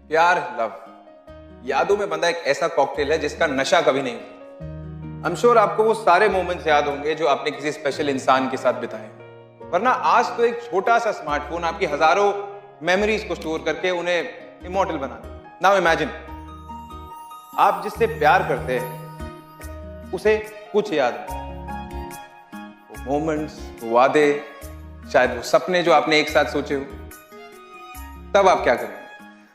प्यार, लव, यादों में बंधा एक ऐसा कॉकटेल है जिसका नशा कभी नहीं होता। आई एम श्योर आपको वो सारे मोमेंट्स याद होंगे जो आपने किसी स्पेशल इंसान के साथ बिताए। वरना आज तो एक छोटा सा स्मार्टफोन आपकी हजारों मेमोरीज को स्टोर करके उन्हें इमॉर्टल बना दे। नाउ इमेजिन, आप जिससे प्यार करते हैं उसे कुछ याद नहीं, वो मोमेंट्स, वो वादे, शायद वो सपने जो आपने एक साथ सोचे हो। तब आप क्या करेंगे?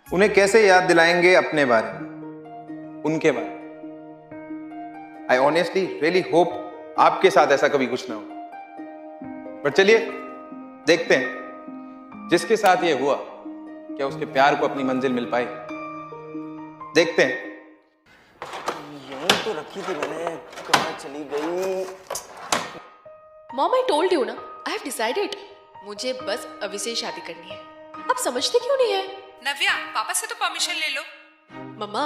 उन्हें कैसे याद दिलाएंगे अपने बारे में, उनके बारे में? आई ऑनेस्टली रियली होप आपके साथ ऐसा कभी कुछ ना हो। बट चलिए देखते हैं जिसके साथ ये हुआ, क्या उसके प्यार को अपनी मंजिल मिल पाई? देखते हैं। यहीं तो रखी थी मैंने, कहाँ चली गई? मॉम, आई टोल्ड यू ना, आई हैव डिसाइडेड, मुझे बस अभी से ही शादी करनी है। आप समझते क्यों नहीं है? नव्या, पापा से तो परमिशन ले लो। मम्मा,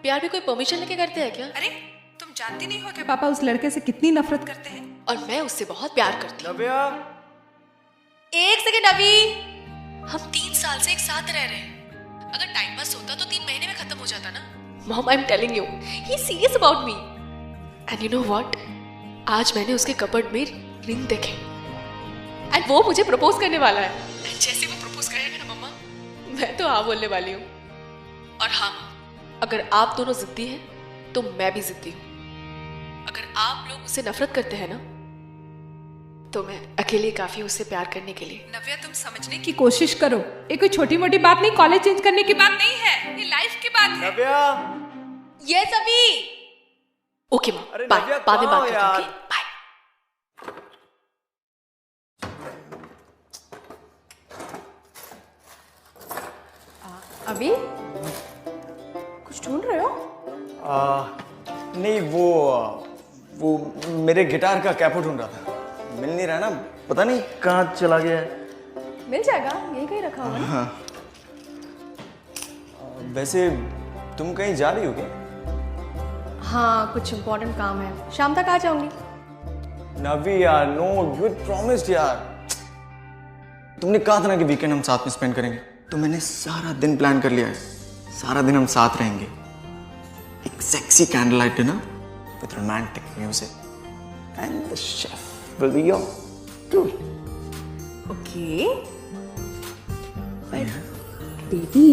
प्यार भी कोई परमिशन लेके करते हैं क्या? अरे तुम जानती नहीं हो कि पापा उस लड़के से कितनी नफरत करते हैं। और मैं उससे बहुत प्यार करती हूँ। नव्या, एक सेकेंड अभी, हम 3 साल से एक साथ रह रहे हैं। अगर टाइम पास होता तो 3 महीने में खत्म हो जाता ना। Mom, I am telling you, he is serious about me. And you know what, आज मैंने उसके कपबोर्ड में रिंग देखे एंड वो मुझे प्रपोज करने वाला है। एंड जैसे वो प्रपोज करेगा ना मम्मा, मैं तो हाँ बोलने वाली हूँ। और हाँ, अगर आप दोनों जिद्दी हैं तो मैं भी जिद्दी हूँ। अगर आप लोग उससे नफरत करते हैं ना, तो मैं अकेले काफी हूँ उससे प्यार करने के लिए। नव्या, तुम समझने की कोशिश करो, ये कोई छोटी मोटी बात नहीं, कॉलेज चेंज करने की बात नहीं है, ये लाइफ की बात है। नव्या, ये सभी ओके माँ, अरे बाय, नव्या, बाद में कहाँ बात हो करते हैं, यार? Okay bye. अभी कुछ ढूंढ रहे हो? नहीं, वो मेरे गिटार का कैपो ढूंढ रहा था, मिल नहीं रहा ना, पता नहीं कहाँ चला गया है। मिल जाएगा, यही कहीं रखा हुआ है। हाँ। वैसे तुम कहीं जा रही हो क्या? हाँ, कुछ इम्पोर्टेंट काम है, शाम तक आ जाऊंगी। नवी यार, नो, यू प्रॉमिस्ड यार। तुमने कहा था ना कि वीकेंड हम साथ में स्पेंड करेंगे, तो मैंने सारा दिन प्लान कर लिया है। सारा दिन हम साथ रहेंगे। एक sexy candle light dinner with romantic music and the chef will be your too. Okay, baby,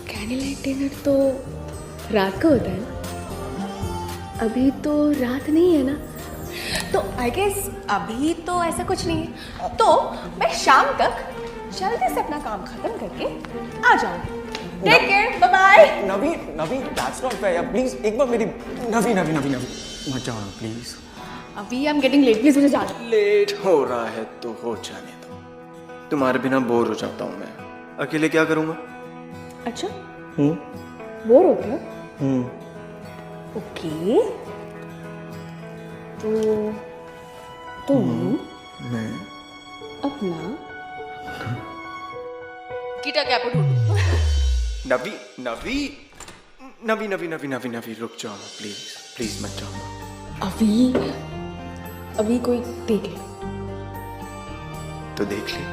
candle light dinner तो रात को होता है ना? अभी तो रात नहीं है ना, तो आई गेस अभी तो ऐसा कुछ नहीं है, तो मैं शाम तक जल्दी से अपना काम खत्म करके आ जाऊंगी। Take care, bye bye. Navi, that's not fair. Please एक बार मेरी नवी मत जाओ ना प्लीज। अभी I am getting late, please मुझे जाना। लेट हो रहा है तो हो जाने दो, तुम्हारे बिना बोर हो जाता हूँ मैं, अकेले क्या करूँगा? अच्छा, बोर होते हो? ओके, तो तुम मैं अपना गिटार कैपो ढूंढो। नवी, रुक जाओ ना प्लीज मत जाओ ना। अभी कोई देख ले तो देख ले।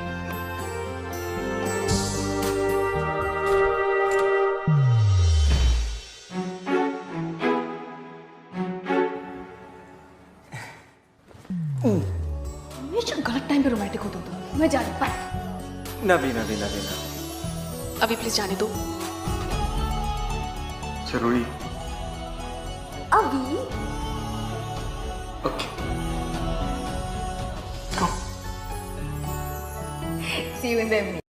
हमेशा गलत टाइम पे रोमांटिक होता हूँ। मैं जा रही हूँ, बाय। नवी, अभी प्लीज जाने दो। जरूरी? अभी okay, see you in the evening.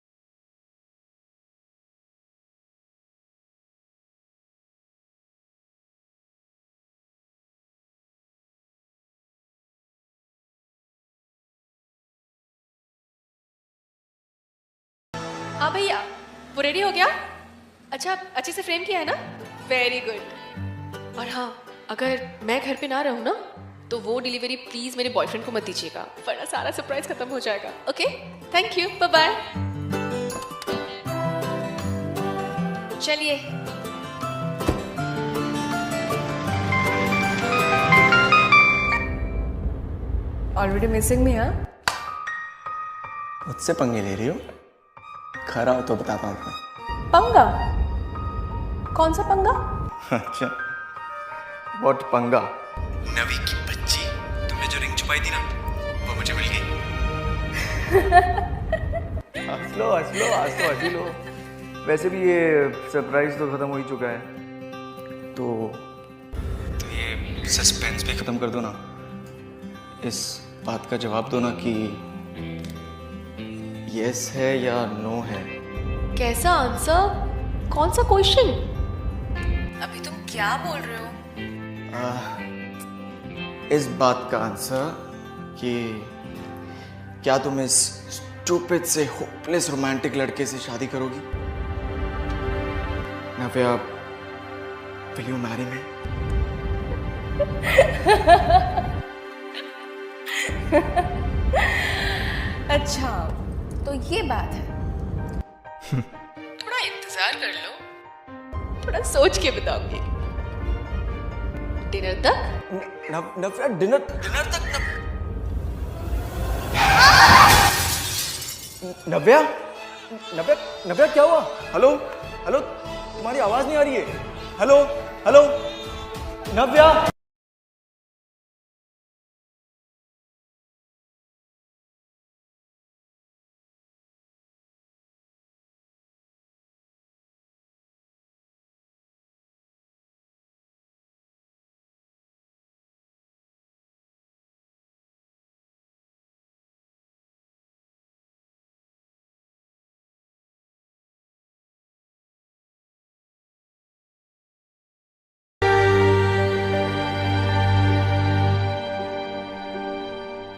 हाँ भैया, वो रेडी हो गया? अच्छा, अच्छे से फ्रेम किया है ना? Very good. और हाँ, अगर मैं घर पे ना रहूँ ना, तो वो डिलीवरी प्लीज मेरे बॉयफ्रेंड को मत दीजिएगा, वरना सारा सरप्राइज खत्म हो जाएगा। Okay, thank you, bye bye. चलिए। Already missing me? हाँ, मुझसे पंगे ले रही हो? खरा हो तो बताता हूँ मैं। पंगा? कौन सा पंगा? अच्छा, व्हाट पंगा? नवी की बच्ची, तुमने जो रिंग छुपाई थी ना, वो मुझे मिल गई। हंस लो हंस लो, आज तो हंस ही लो। वैसे भी ये सरप्राइज तो खत्म हो ही चुका है, तो ये सस्पेंस भी खत्म कर दो ना। इस बात का जवाब दो ना कि यस है या नो है। कैसा आंसर? कौन सा क्वेश्चन? अभी तुम क्या बोल रहे हो? इस बात का आंसर कि क्या तुम इस स्टूपिड से होपलेस रोमांटिक लड़के से शादी करोगी? नव्या, विल यू मैरी मी? अच्छा, तो ये बात है। थोड़ा इंतजार कर लो, थोड़ा सोच के बताऊंगी। डिनर तक? नव्या, डिनर तक नव्या, नव्या, नव्या क्या हुआ? हेलो हेलो, तुम्हारी आवाज नहीं आ रही है। हेलो हेलो, नव्या।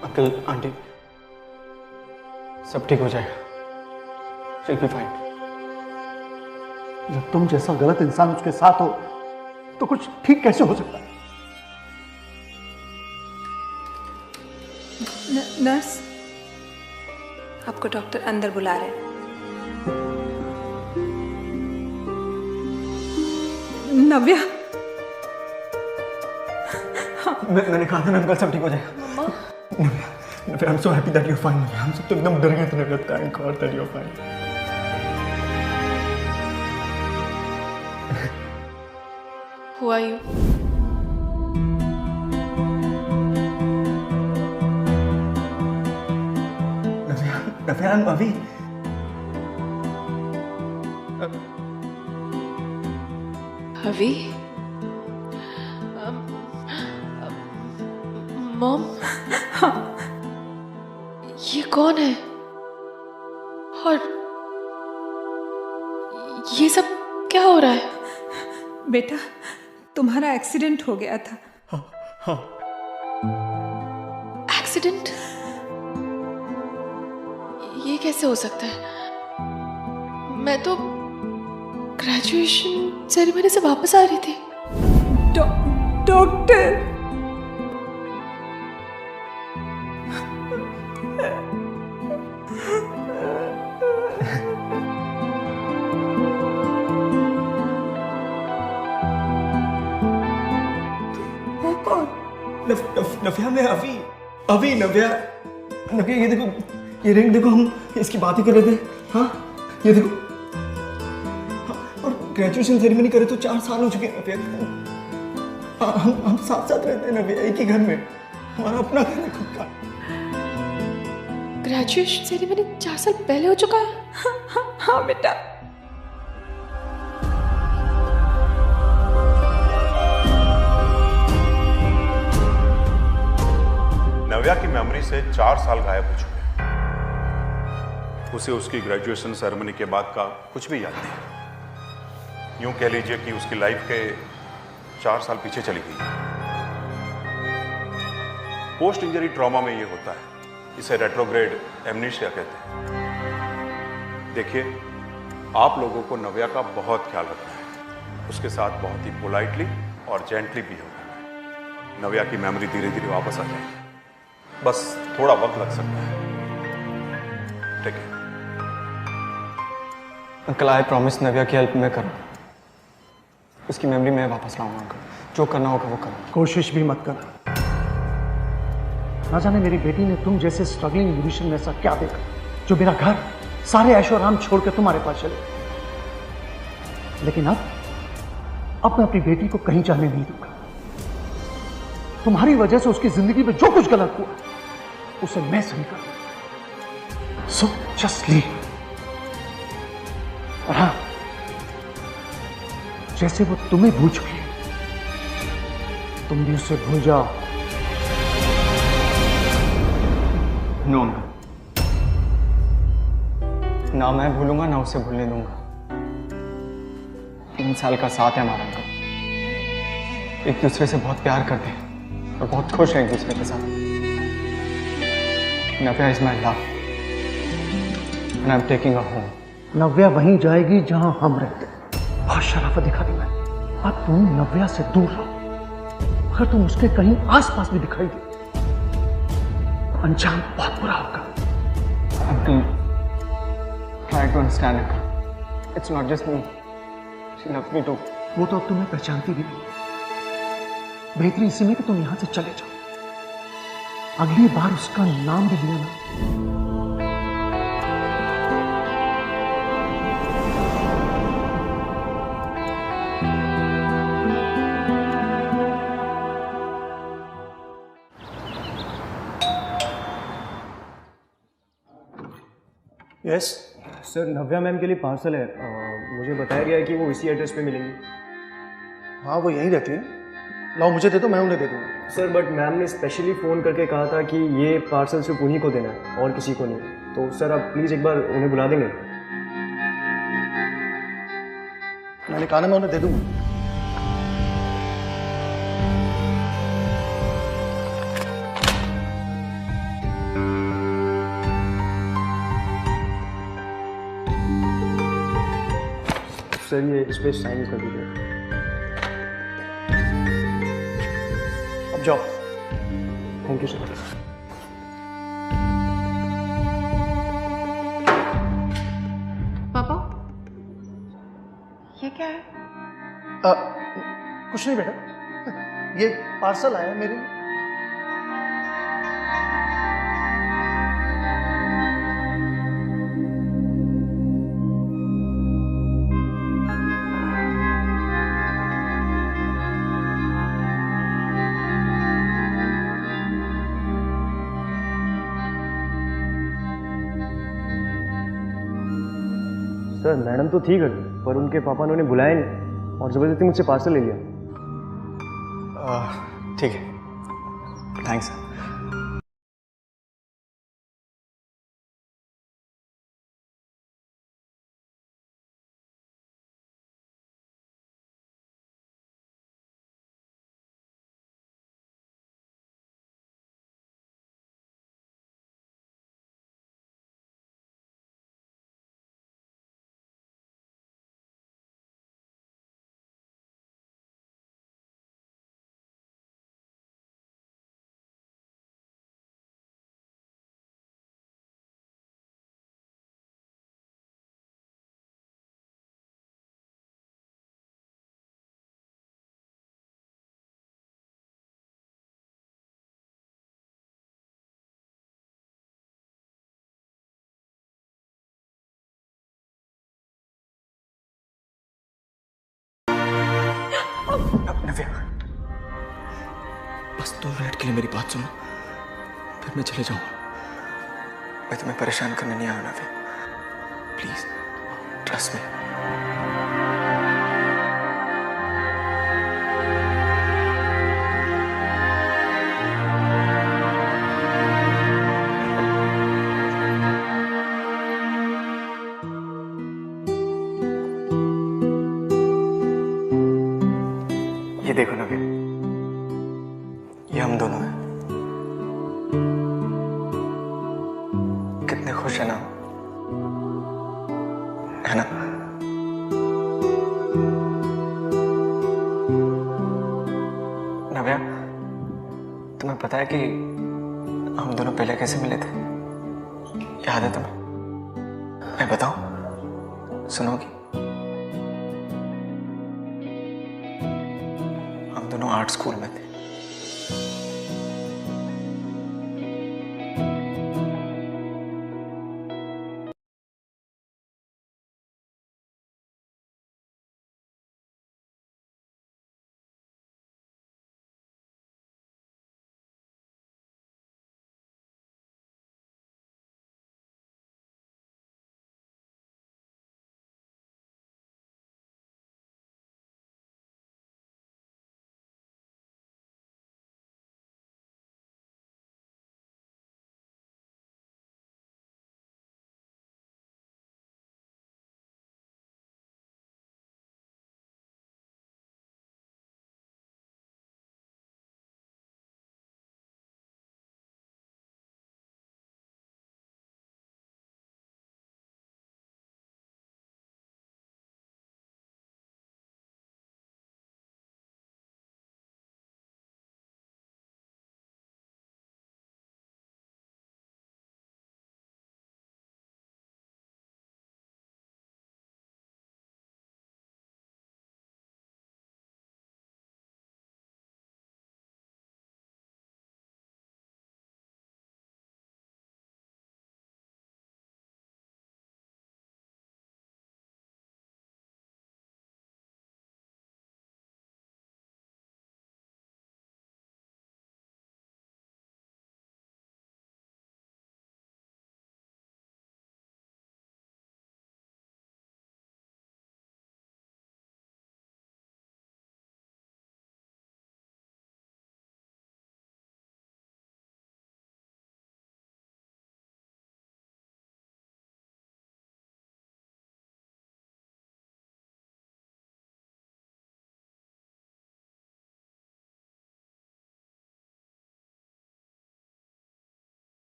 अंकल आंटी, सब ठीक हो जाएगा। She'll be fine. जब तुम जैसा गलत इंसान उसके साथ हो तो कुछ ठीक कैसे हो सकता है? नर्स, आपको डॉक्टर अंदर बुला रहे हैं। नव्या, मैंने कहा था ना अंकल, सब ठीक हो जाएगा। नव्या, I'm so happy that you're fine. हम सब तो एकदम डर गए थे नव्या, thank God that you're fine. Who are you? Navya, I'm Avi. अभी? मॉम? ये कौन है? और ये सब क्या हो रहा है? बेटा, तुम्हारा एक्सीडेंट हो गया था। एक्सीडेंट? ये कैसे हो सकता है? मैं तो ग्रेजुएशन सेरेमनी से वापस आ रही थी। डॉक्टर, नव्या, मैं अभी नव्या, ये देखो, ये रिंग देखो, हम इसकी बात ही कर रहे थे। हाँ, ये देखो, और ग्रेजुएशन सेरेमनी करे तो 4 साल हो चुके हैं नव्या। हम साथ साथ रहते हैं नव्या, एक ही घर में। हमारा अपना घर है खुद का। ग्रेजुएशन सेरेमनी 4 साल पहले हो चुका है? हाँ बेटा। नव्या की मेमोरी से 4 साल गायब हो चुके हैं। उसे उसकी ग्रेजुएशन सेरेमनी के बाद का कुछ भी याद नहीं। यूं कह लीजिए कि उसकी लाइफ के 4 साल पीछे चली गई। पोस्ट इंजरी ट्रॉमा में ये होता है, इसे रेट्रोग्रेड एमनीशिया कहते हैं। देखिए, आप लोगों को नव्या का बहुत ख्याल रखना है, उसके साथ बहुत ही पोलाइटली और जेंटली बिहेव करना है। नव्या की मेमोरी धीरे धीरे वापस आ जाएगी, बस थोड़ा वक्त लग सकता है। ठीक है अंकल, आई प्रॉमिस नव्या की हेल्प मैं करूँ। उसकी मेमोरी मैं वापस लाऊंगा अंकल, जो करना होगा वो करूँ। कोशिश भी मत कर। ना जाने मेरी बेटी ने तुम जैसे स्ट्रगलिंग म्यूजिशियन में ऐसा क्या देखा जो मेरा घर, सारे ऐशो आराम छोड़ के तुम्हारे पास चले। लेकिन अब मैं अपनी बेटी को कहीं जाने नहीं दूंगा। तुम्हारी वजह से उसकी जिंदगी में जो कुछ गलत हुआ उसे मैं सही करूंगा। So just leave. और हाँ, जैसे वो तुम्हें भूल चुकी है, तुम भी उसे भूल जाओ। नो ना मैं भूलूंगा ना उसे भूलने दूंगा। 3 साल का साथ है हमारा अंकल। एक दूसरे से बहुत प्यार करते हैं और बहुत खुश हैं एक दूसरे के साथ। Navya is my love and I am taking a home. Navya वहीं जाएगी जहां हम रहते हैं। बहुत शराफत दिखा दी मैंने। अब तुम नव्या से दूर रहो। अगर तुम उसके कहीं आसपास भी दिखाई दे, अंजाम बहुत बुरा होगा। Uncle, try to understand uncle. It's not just me, she loves me too. वो तो अब तुम्हें पहचानती भी नहीं। बेहतरी इसी में कि तुम यहां से चले जाओ। अगली बार उसका नाम भी लिया ना, यस सर, नव्या मैम के लिए पार्सल है। मुझे बताया गया है कि वो इसी एड्रेस पे मिलेंगी। हाँ वो यहीं रहती है। लाओ मुझे दे दो, मैं उन्हें दे दूंगा। सर बट मैम ने स्पेशली फ़ोन करके कहा था कि ये पार्सल सिर्फ उन्हीं को देना है और किसी को नहीं। तो सर आप प्लीज़ एक बार उन्हें बुला देंगे। मैंने कहा ना मैं उन्हें दे दूंगा। सर ये इस पर साइन कर दीजिए। अब जाओ। Thank you sir. पापा, ये क्या है? कुछ नहीं बेटा, ये पार्सल आया है मेरे लिए। सर मैडम तो थी घर पर उनके पापा ने उन्हें बुलाया नहीं और ज़बरदस्ती मुझसे पार्सल ले लिया। ठीक है, थैंक्स। नव्या, बस 2 मिनट के लिए मेरी बात सुनो, फिर मैं चले जाऊंगा। मैं तुम्हें परेशान करने नहीं आया नव्या, प्लीज ट्रस्ट मी। ये देखो नव्या, ये हम दोनों हैं। कितने खुश है ना, है ना? नव्या, तुम्हें पता है कि हम दोनों पहले कैसे मिले थे? याद है तुम्हें? मैं बताऊं, सुनोगी? हम दोनों आर्ट स्कूल में थे।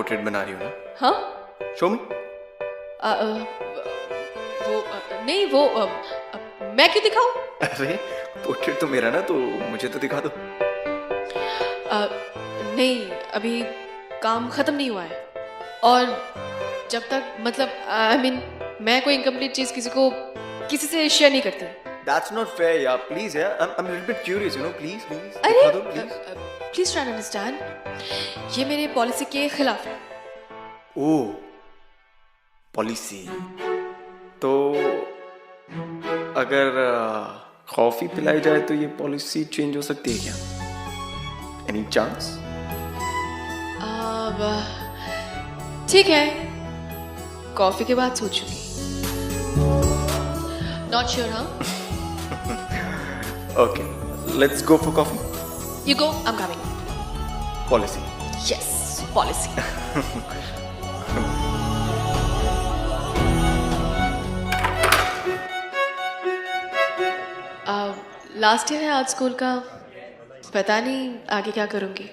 पोर्ट्रेट बना रही हो ना? हाँ शो मी। नहीं वो मैं क्यों दिखाऊं? अरे पोर्ट्रेट तो मेरा ना, तो मुझे तो दिखा दो। नहीं अभी काम खत्म नहीं हुआ है, और जब तक मतलब आई मीन मैं कोई इनकम्प्लीट चीज किसी से शेयर नहीं करती। That's not fair यार, प्लीज यार, I'm a little bit curious, you know, please अरे दिखा दो please. Please try to understand, ये मेरे पॉलिसी के खिलाफ है। ओ पॉलिसी, तो अगर कॉफी पिलाई जाए तो ये पॉलिसी चेंज हो सकती है क्या? Any chance? अब ठीक है, कॉफी के बाद सोचूंगी। नॉट श्योर हाँ? Okay, let's go for coffee. You go, I am coming. Policy. Yes policy. Last year है आज स्कूल का, पता नहीं आगे क्या करूंगी।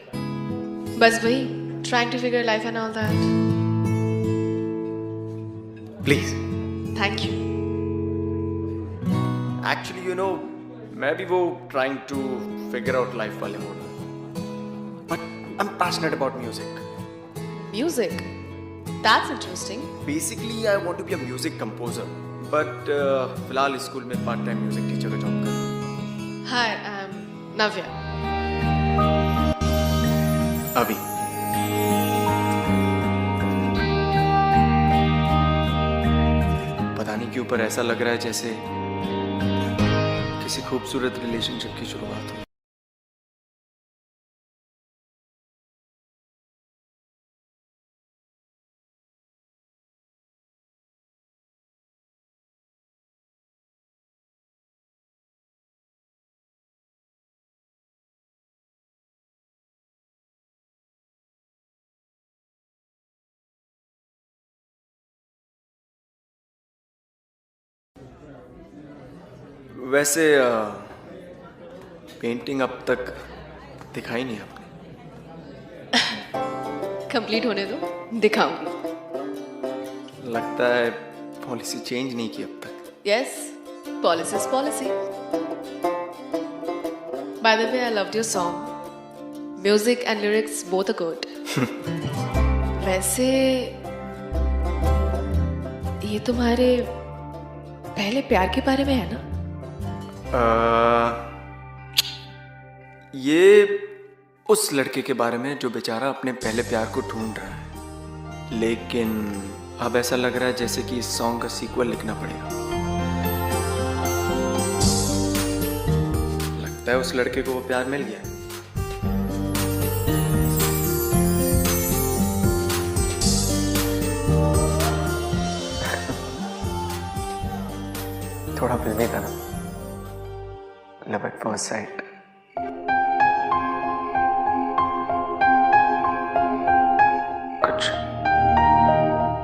बस वही trying to figure life and all that. Please. Thank you. Actually you know, मैं भी वो trying to figure out life वाले mode, but I am passionate about music. Music, that's interesting. Basically I want to be a music composer, but फिलहाल school में part time music teacher का job कर रहा हूँ। Hi I am Navya. अभी पता नहीं क्यों पर ऐसा लग रहा है जैसे किसी खूबसूरत रिलेशनशिप की शुरुआत हो। वैसे पेंटिंग अब तक दिखाई नहीं आपने। कंप्लीट होने दो, दिखाऊंगी। लगता है पॉलिसी चेंज नहीं की अब तक। Yes, policy is policy. By the way I loved your song, music and lyrics both are good. वैसे ये तुम्हारे पहले प्यार के बारे में है ना? ये उस लड़के के बारे में जो बेचारा अपने पहले प्यार को ढूंढ रहा है, लेकिन अब ऐसा लग रहा है जैसे कि इस सॉन्ग का सीक्वल लिखना पड़ेगा। लगता है उस लड़के को वो प्यार मिल गया। थोड़ा फिल्मी था ना, लव एट फर्स्ट साइट।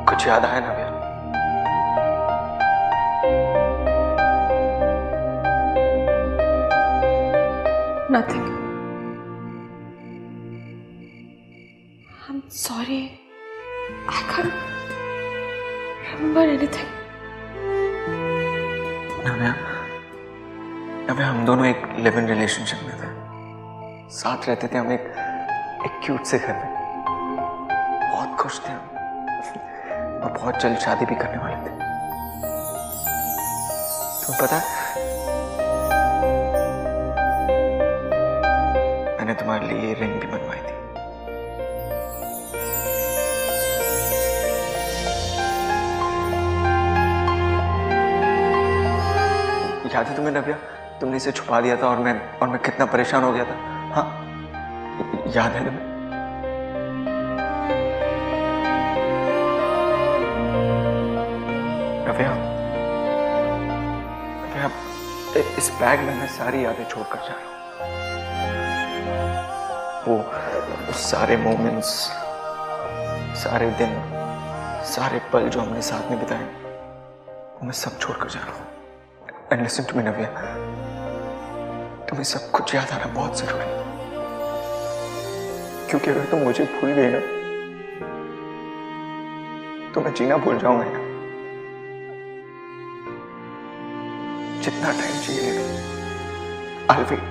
कुछ याद आया ना भैया? Nothing. I'm sorry. I can't remember anything. नव्या, हम दोनों एक लिव इन रिलेशनशिप में थे, साथ रहते थे हम एक क्यूट से घर में, बहुत खुश थे हम, और बहुत जल्द शादी भी करने वाले थे। तुम्हें पता है, मैंने तुम्हारे लिए ये रिंग भी बनवाई थी। याद है तुम्हें नव्या, तुमने इसे छुपा दिया था और मैं कितना परेशान हो गया था। हाँ याद है तुम्हें? नव्या, इस बैग में मैं सारी यादें छोड़कर जा रहा हूँ। वो सारे मोमेंट्स, सारे दिन, सारे पल जो हमने साथ में बिताए, वो मैं सब छोड़कर जा रहा हूँ। And listen to me, नव्या, तुम्हें सब कुछ याद आना बहुत जरूरी है, क्योंकि अगर तुम मुझे भूल गई ना, तो मैं जीना भूल जाऊंगा यार। जितना टाइम चाहिए I'll wait.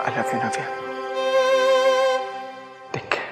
I love you, Navya. Take care.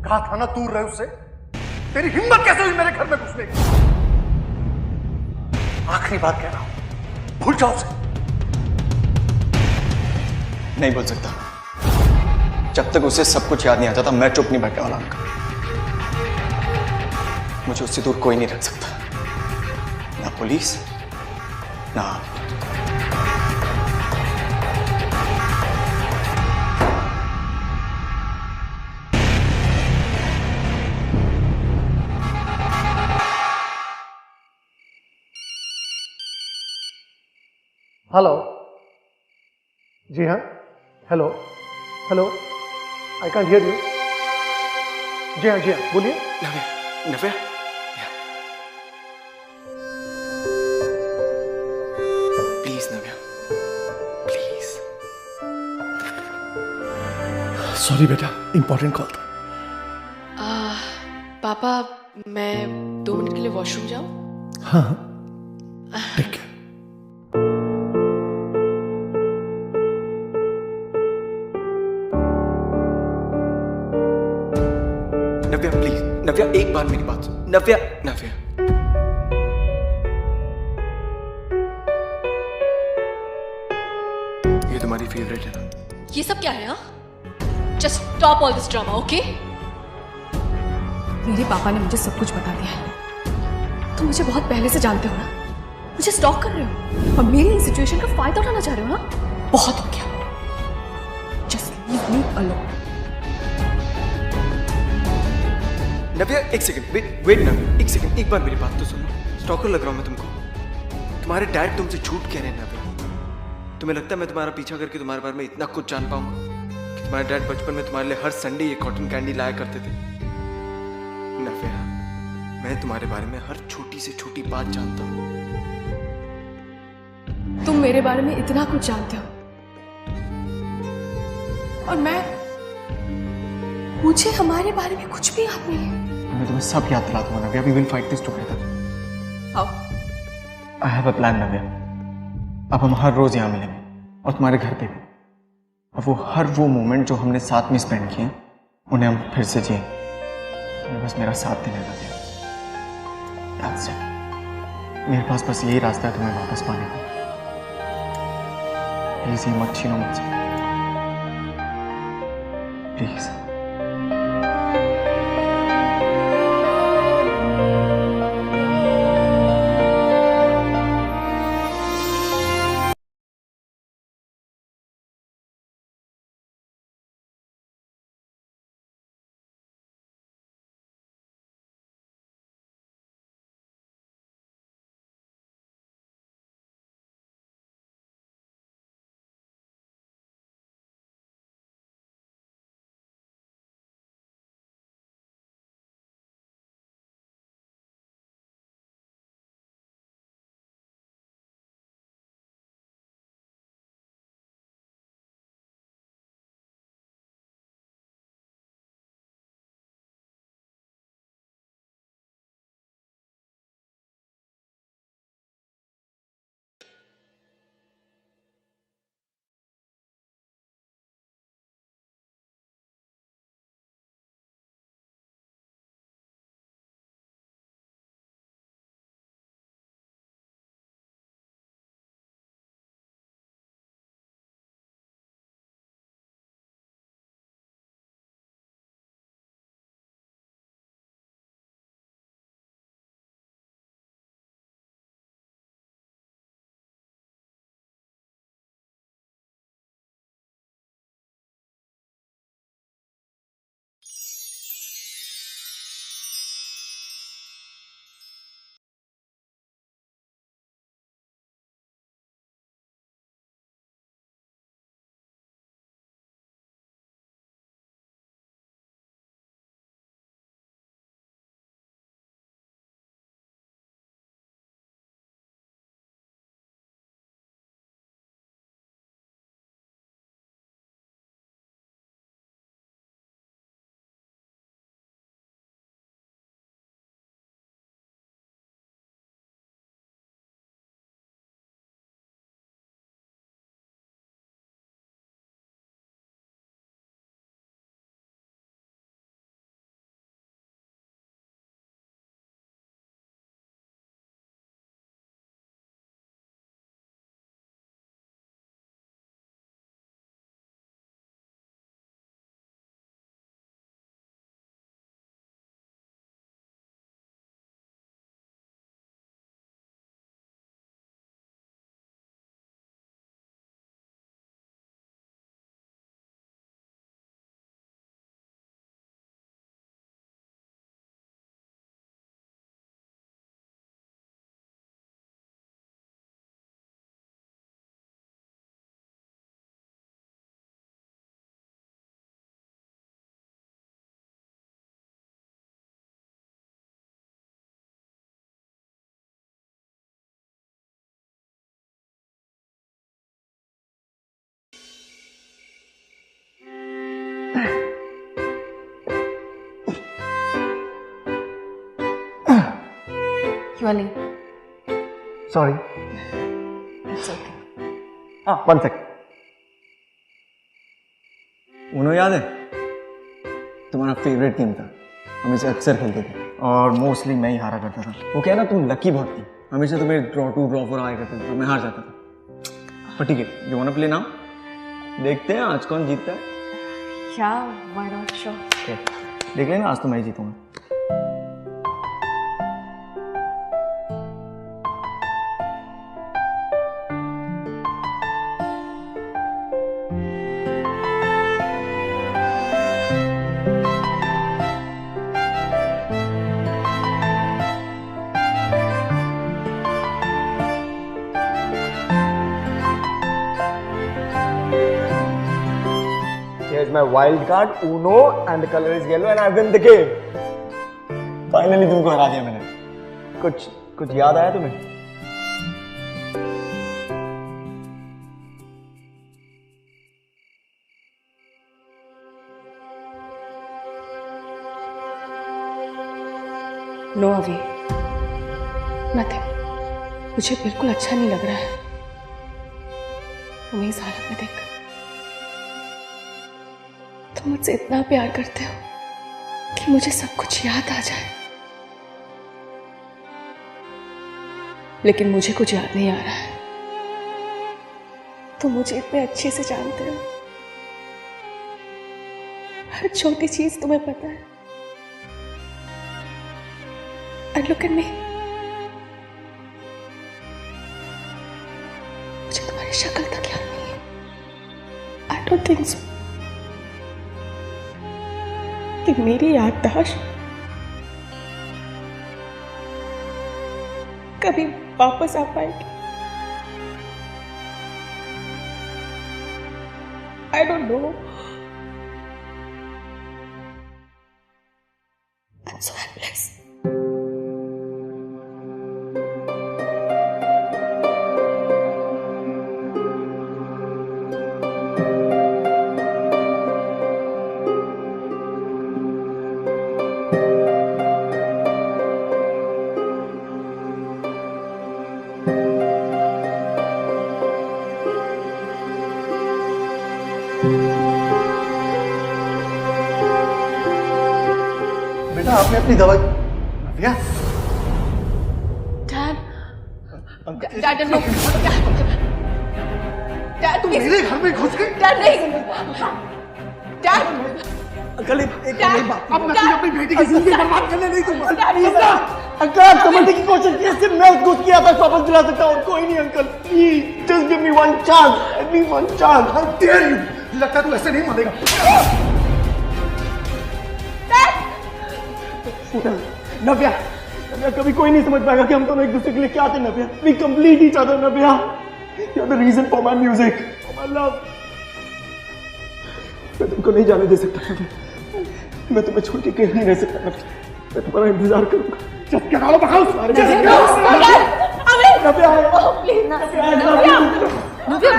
कहा था ना दूर रहे उससे। तेरी हिम्मत कैसे हुई मेरे घर में घुसने की? आखिरी बार कह रहा हूं, भूल जाओ उसे। नहीं बोल सकता। जब तक उसे सब कुछ याद नहीं आता था मैं चुप नहीं बैठने वाला अंकल। मुझे उससे दूर कोई नहीं रख सकता, ना पुलिस ना आप। हेलो। जी हाँ, hello hello, I can't hear you. जी हाँ बोलिए। Navya, Navya, please Navya, please. Sorry बेटा, इंपॉर्टेंट कॉल था। पापा मैं 2 मिनट के लिए वॉशरूम जाऊं? हाँ, ठीक है। नव्या प्लीज, नव्या एक बार मेरी बात सुन। नव्या, नव्या ये तुम्हारी फेवरेट है ना? ये सब क्या है? Just stop all this drama, okay? मेरे पापा ने मुझे सब कुछ बता दिया है। तुम मुझे बहुत पहले से जानते हो ना, मुझे स्टॉक कर रहे हो और मेरी इस सिचुएशन का फायदा उठाना चाह रहे हो ना? बहुत हो गया। Just leave me alone. Navya एक सेकंड, वेट नव्या एक सेकंड, एक बार मेरी बात तो सुनो। स्टॉकर लग रहा हूं मैं तुमको? तुम्हारे डैड तुमसे झूठ कह रहे हैं नव्या। तुम्हें लगता है मैं तुम्हारा पीछा करके तुम्हारे बारे में इतना कुछ जान पाऊंगा कि तुम्हारे डैड बचपन में तुम्हारे लिए हर संडे ये कॉटन कैंडी लाया करते थे? नव्या, मैं तुम्हारे बारे में हर छोटी से छोटी बात जानता हूँ। तुम मेरे बारे में इतना कुछ जानते हो और मुझे हमारे बारे में कुछ भी याद नहीं है। मैं तुम्हें सब याद दिला दूंगा Navya. We will fight this together. How? I have a plan Navya. अब हम हर रोज यहाँ मिलेंगे और तुम्हारे घर पे भी। और हर वो मोमेंट जो हमने साथ में स्पेंड किए उन्हें हम फिर से जिए। तुम्हें बस मेरा साथ देने लगे। That's it. मेरे पास बस यही रास्ता है तुम्हें वापस पाने का। प्लीज ये मत छीनो मुझसे, प्लीज। क्यों नहीं? सॉरी। It's okay. हाँ, 1 सेकंड। उन्हों याद है? तुम्हारा फेवरेट गेम था, हम इसे अक्सर खेलते थे और मोस्टली मैं ही हारा करता था। वो क्या है ना, तुम लकी बहुत थी, हमेशा तुम्हें ड्रॉ 2 ड्रॉ 4 आया करते थे, मैं हार जाता था। पर ठीक है, you want to play now? देखते हैं आज कौन जीतता है। Yeah, why not? Sure. Okay. देख लेना, आज तो मैं ही जीतूंगा। Here's my wild card, Uno, and the color is yellow, and I win the game. Finally तुमको हरा दिया मैंने। कुछ याद आया तुम्हें? No, अभी nothing. मुझे बिल्कुल अच्छा नहीं लग रहा है तुम्हें इस हालत में देखकर। तुम मुझसे इतना प्यार करते हो कि मुझे सब कुछ याद आ जाए, लेकिन मुझे कुछ याद नहीं आ रहा है। तुम मुझे इतने अच्छे से जानते हो, हर छोटी चीज तुम्हें पता है। And look at me. मुझे तुम्हारी शक्ल तक याद नहीं है। I don't think so. कि मेरी याददाश्त कभी वापस आ पाएगी। I don't know. I'm so helpless. बेटा आपने अपनी दवाई नव्या? Dad, no. Dad, please. मेरे घर में घुस गई? Dad, नहीं. Dad. अंकल एक अब मैं तुझे अपनी बेटी की जिंदगी बर्बाद करने नहीं दूंगा। अंकल आप समझने की कोशिश की, सिर्फ मैं उसको उसकी याददाश्त वापस दिला सकता हूँ और कोई नहीं। Uncle please just give me 1 chance, give me 1 chance. How dare you? लगता है तू ऐसे नहीं मरेगा। नव्या, नव्या कभी कोई नहीं समझ पाएगा कि हम दोनों एक दूसरे के लिए क्या थे। Navya, we complete each other. Navya, you are the reason for my music, for my love. मैं तुमको नहीं जाने दे सकता नव्या, मैं तुम्हें छोड़ के कहीं नहीं रह सकता नव्या, मैं तुम्हारा इंतजार करूंगा। Just get out of the house. Navya, Navya,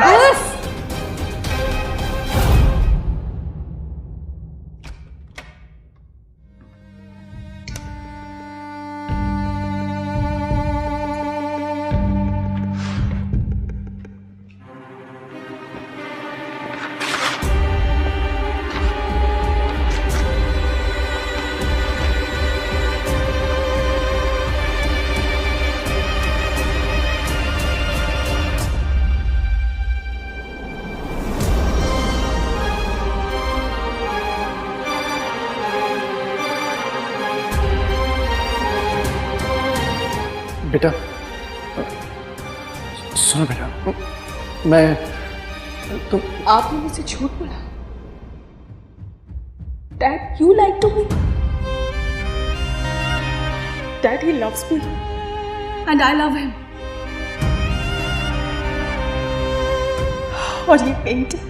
बेटा सुनो बेटा, मैं तुम आपने मुझसे झूठ बोला। Dad, you lied to me. Dad, he loves me, and I love him. और ये पेंटिंग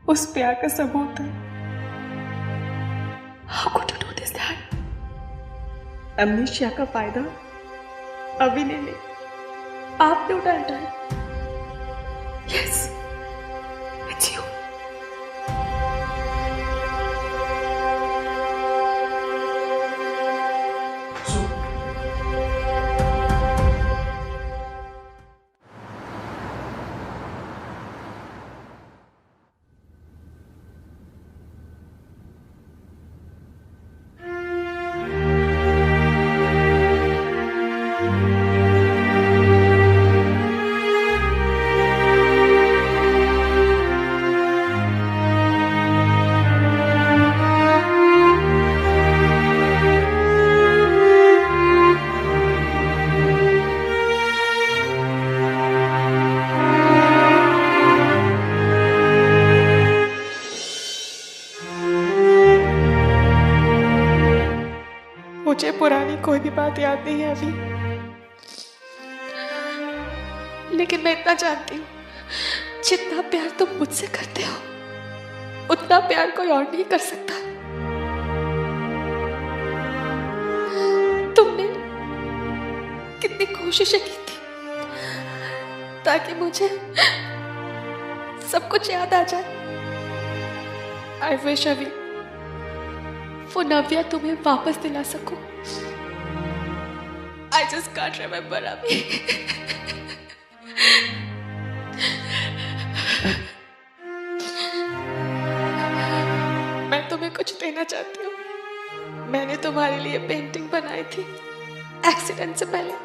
उस प्यार का सबूत है। How could you do this, Dad? अमनीशिया का फायदा अभी नहीं ले, आपने उठाया Dad. Yes, it's you. मुझे पुरानी कोई भी बात याद नहीं है अभी, लेकिन मैं इतना जानती हूँ, जितना प्यार तुम मुझसे करते हो उतना प्यार कोई और नहीं कर सकता। तुमने कितनी कोशिशें की थी ताकि मुझे सब कुछ याद आ जाए। आई विश अभी वो नव्या तुम्हें वापस दिला सकूं। आई जस्ट कांट रिमेम्बर अभी। मैं तुम्हें कुछ देना चाहती हूँ। मैंने तुम्हारे लिए पेंटिंग बनाई थी एक्सीडेंट से पहले।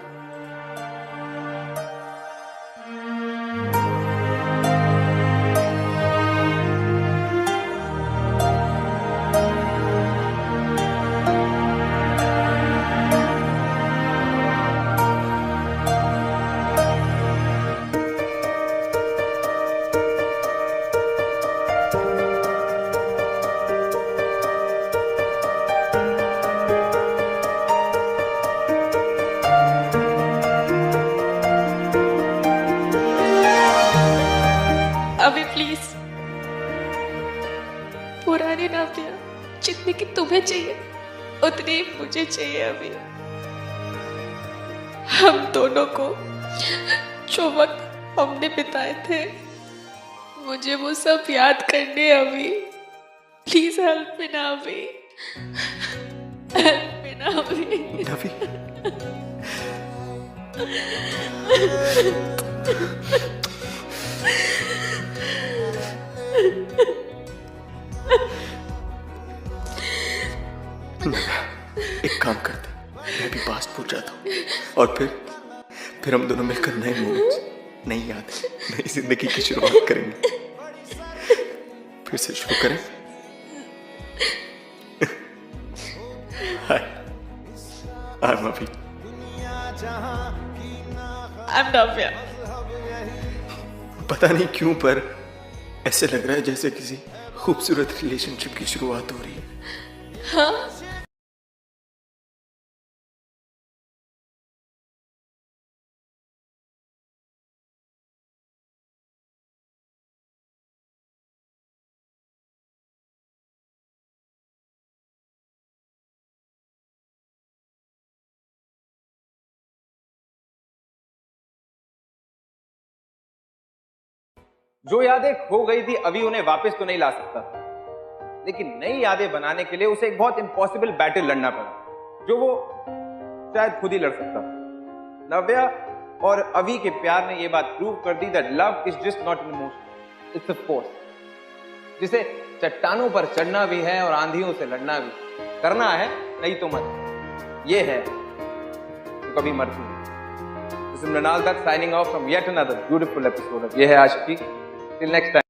अभी प्लीज, पुरानी नव्या जितनी की तुम्हें चाहिए उतनी ही मुझे चाहिए अभी। हम दोनों को जो वक्त हमने बिताए थे मुझे वो सब याद करने अभी। प्लीज हेल्प मी ना अभी, हेल्प मी ना अभी। नवी, एक काम करते, मैं भी पास्ट भूल जाता हूँ और फिर हम दोनों मिलकर नए मोमेंट्स, नई यादें, नई जिंदगी की शुरुआत करेंगे। फिर से शुरू करें। हाय, आई एम अभी। आई एम नव्या। पता नहीं क्यों पर ऐसे लग रहा है जैसे किसी खूबसूरत रिलेशनशिप की शुरुआत हो रही है। हाँ, जो यादें खो गई थी अभी उन्हें वापस तो नहीं ला सकता, लेकिन नई यादें बनाने के लिए उसे एक बहुत इम्पॉसिबल बैटल लड़ना पड़ा, जो वो शायद खुद ही लड़ सकता। नव्या और अभी के प्यार ने यह बात प्रूव कर दी that love is just not an emotion, it's a force, जिसे चट्टानों पर चढ़ना भी है और आंधियों से लड़ना भी। करना है नहीं तो मत, ये है तो कभी मरती नहीं। This is Mrinal Dutt signing off from yet another beautiful episode of Ye Hai Aashiqui. Till next time.